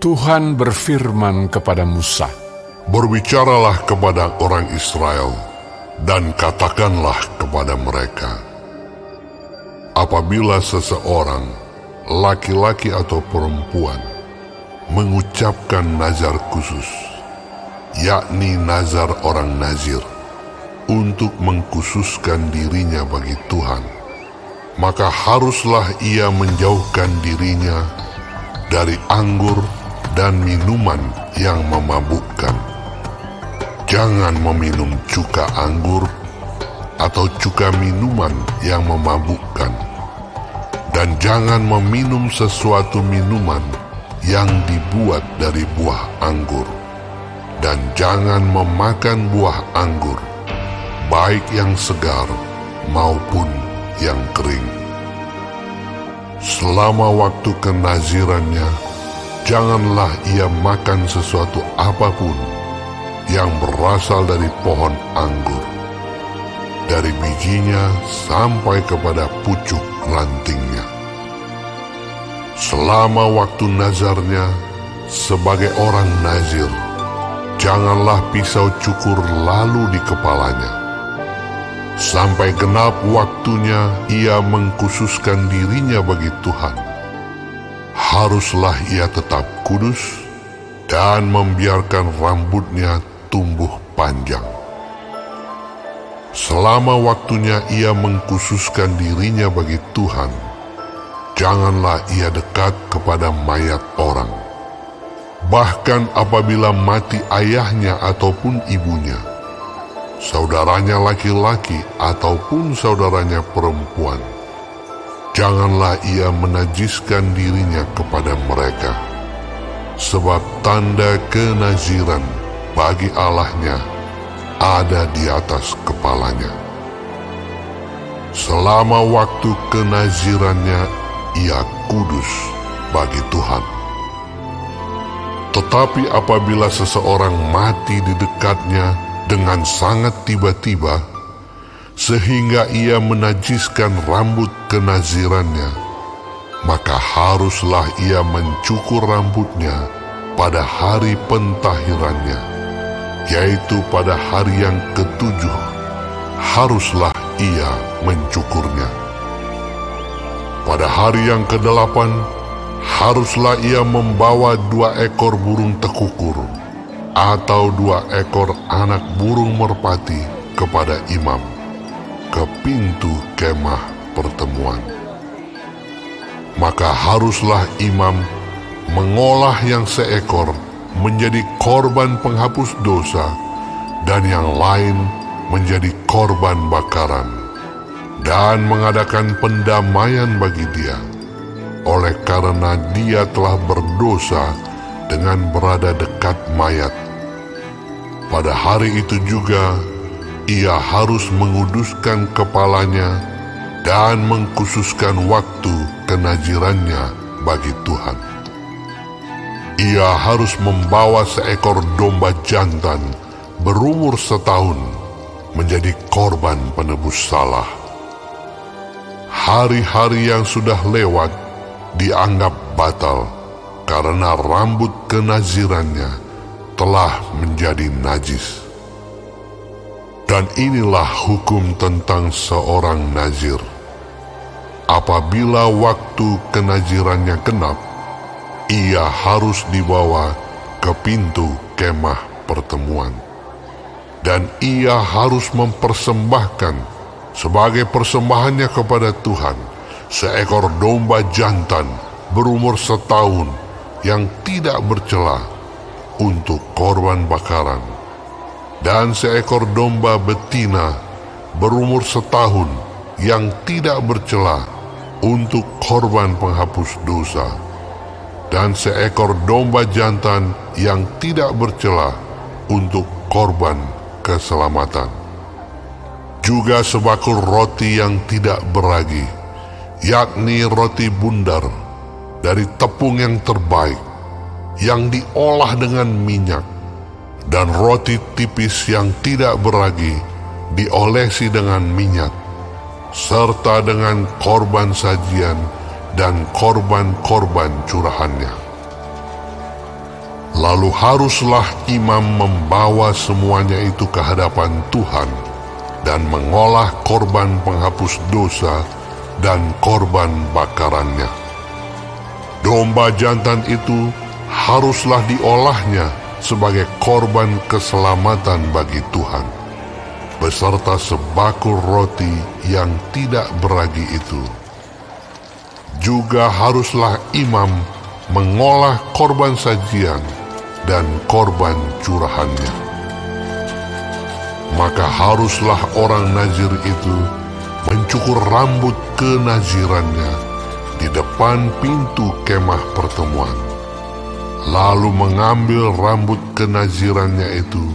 Tuhan berfirman kepada Musa, "Berbicaralah kepada orang Israel, dan katakanlah kepada mereka, apabila seseorang, laki-laki atau perempuan, mengucapkan nazar khusus, yakni nazar orang nazir, untuk mengkhususkan dirinya bagi Tuhan, maka haruslah ia menjauhkan dirinya dari anggur dan minuman yang memabukkan. Jangan meminum cuka anggur atau cuka minuman yang memabukkan, dan jangan meminum sesuatu minuman yang dibuat dari buah anggur, dan jangan memakan buah anggur, baik yang segar maupun yang kering. Selama waktu kenazirannya, janganlah ia makan sesuatu apapun yang berasal dari pohon anggur, dari bijinya sampai kepada pucuk rantingnya. Selama waktu nazarnya sebagai orang nazir, janganlah pisau cukur lalu di kepalanya. Sampai genap waktunya ia mengkhususkan dirinya bagi Tuhan. Haruslah ia tetap kudus dan membiarkan rambutnya tumbuh panjang. Selama waktunya ia mengkhususkan dirinya bagi Tuhan, janganlah ia dekat kepada mayat orang. Bahkan apabila mati ayahnya ataupun ibunya, saudaranya laki-laki ataupun saudaranya perempuan, janganlah ia menajiskan dirinya kepada mereka, sebab tanda kenaziran bagi Allahnya ada di atas kepalanya. Selama waktu kenazirannya ia kudus bagi Tuhan. Tetapi apabila seseorang mati di dekatnya dengan sangat tiba-tiba, sehingga ia menajiskan rambut kenazirannya, maka haruslah ia mencukur rambutnya pada hari pentahirannya, yaitu pada hari yang ketujuh, haruslah ia mencukurnya. Pada hari yang kedelapan, haruslah ia membawa 2 ekor burung tekukur atau 2 ekor anak burung merpati kepada imam ke pintu kemah pertemuan. Maka haruslah imam mengolah yang seekor menjadi korban penghapus dosa, dan yang lain menjadi korban bakaran, dan mengadakan pendamaian bagi dia, oleh karena dia telah berdosa dengan berada dekat mayat. Pada hari itu juga ia harus menguduskan kepalanya dan mengkhususkan waktu kenazirannya bagi Tuhan. Ia harus membawa seekor domba jantan berumur 1 tahun menjadi korban penebus salah. Hari-hari yang sudah lewat dianggap batal karena rambut kenazirannya telah menjadi najis. Dan inilah hukum tentang seorang nazir. Apabila waktu kenazirannya genap, ia harus dibawa ke pintu kemah pertemuan, dan ia harus mempersembahkan sebagai persembahannya kepada Tuhan seekor domba jantan berumur 1 tahun yang tidak bercela untuk korban bakaran, dan seekor domba betina berumur 1 tahun yang tidak bercela untuk korban penghapus dosa, dan seekor domba jantan yang tidak bercela untuk korban keselamatan. Juga sebakul roti yang tidak beragi, yakni roti bundar dari tepung yang terbaik, yang diolah dengan minyak, dan roti tipis yang tidak beragi diolesi dengan minyak, serta dengan korban sajian dan korban-korban curahannya. Lalu haruslah imam membawa semuanya itu ke hadapan Tuhan dan mengolah korban penghapus dosa dan korban bakarannya. Domba jantan itu haruslah diolahnya sebagai korban keselamatan bagi Tuhan, beserta sebakul roti yang tidak beragi itu. Juga haruslah imam mengolah korban sajian dan korban curahannya. Maka haruslah orang nazir itu mencukur rambut kenazirannya di depan pintu kemah pertemuan, lalu mengambil rambut kenazirannya itu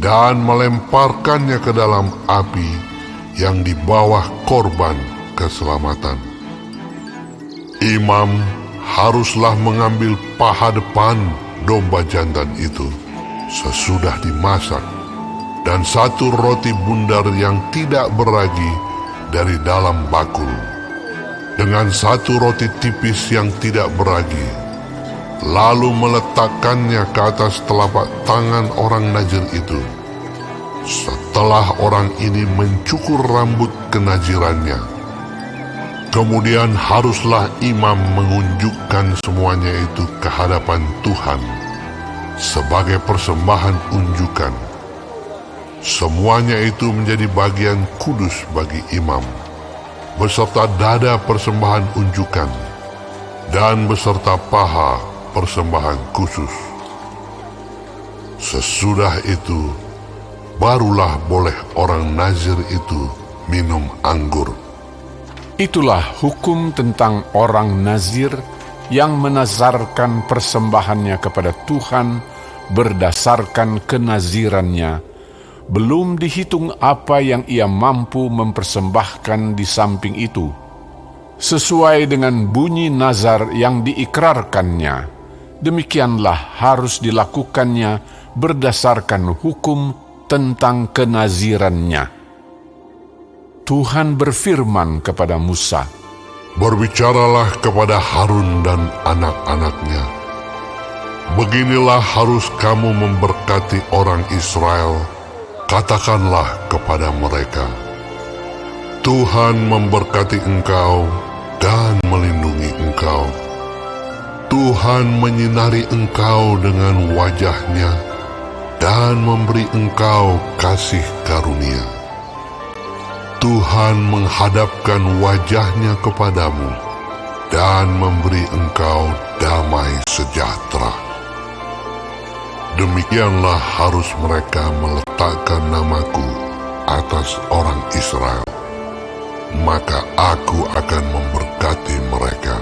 dan melemparkannya ke dalam api yang di bawah korban keselamatan. Imam haruslah mengambil paha depan domba jantan itu sesudah dimasak, dan satu roti bundar yang tidak beragi dari dalam bakul, dengan satu roti tipis yang tidak beragi, lalu meletakkannya ke atas telapak tangan orang nazir itu, setelah orang ini mencukur rambut kenazirannya. Kemudian haruslah imam mengunjukkan semuanya itu ke hadapan Tuhan sebagai persembahan unjukan. Semuanya itu menjadi bagian kudus bagi imam, beserta dada persembahan unjukan, dan beserta paha persembahan khusus. Sesudah itu, barulah boleh orang nazir itu minum anggur. Itulah hukum tentang orang nazir yang menazarkan persembahannya kepada Tuhan berdasarkan kenazirannya, belum dihitung apa yang ia mampu mempersembahkan di samping itu, sesuai dengan bunyi nazar yang diikrarkannya. Demikianlah harus dilakukannya berdasarkan hukum tentang kenazirannya. Tuhan berfirman kepada Musa, "Berbicaralah kepada Harun dan anak-anaknya. Beginilah harus kamu memberkati orang Israel. Katakanlah kepada mereka, Tuhan memberkati engkau dan melindungi engkau. Tuhan menyinari engkau dengan wajah-Nya dan memberi engkau kasih karunia. Tuhan menghadapkan wajah-Nya kepadamu dan memberi engkau damai sejahtera." Demikianlah harus mereka meletakkan namaku atas orang Israel, maka aku akan memberkati mereka.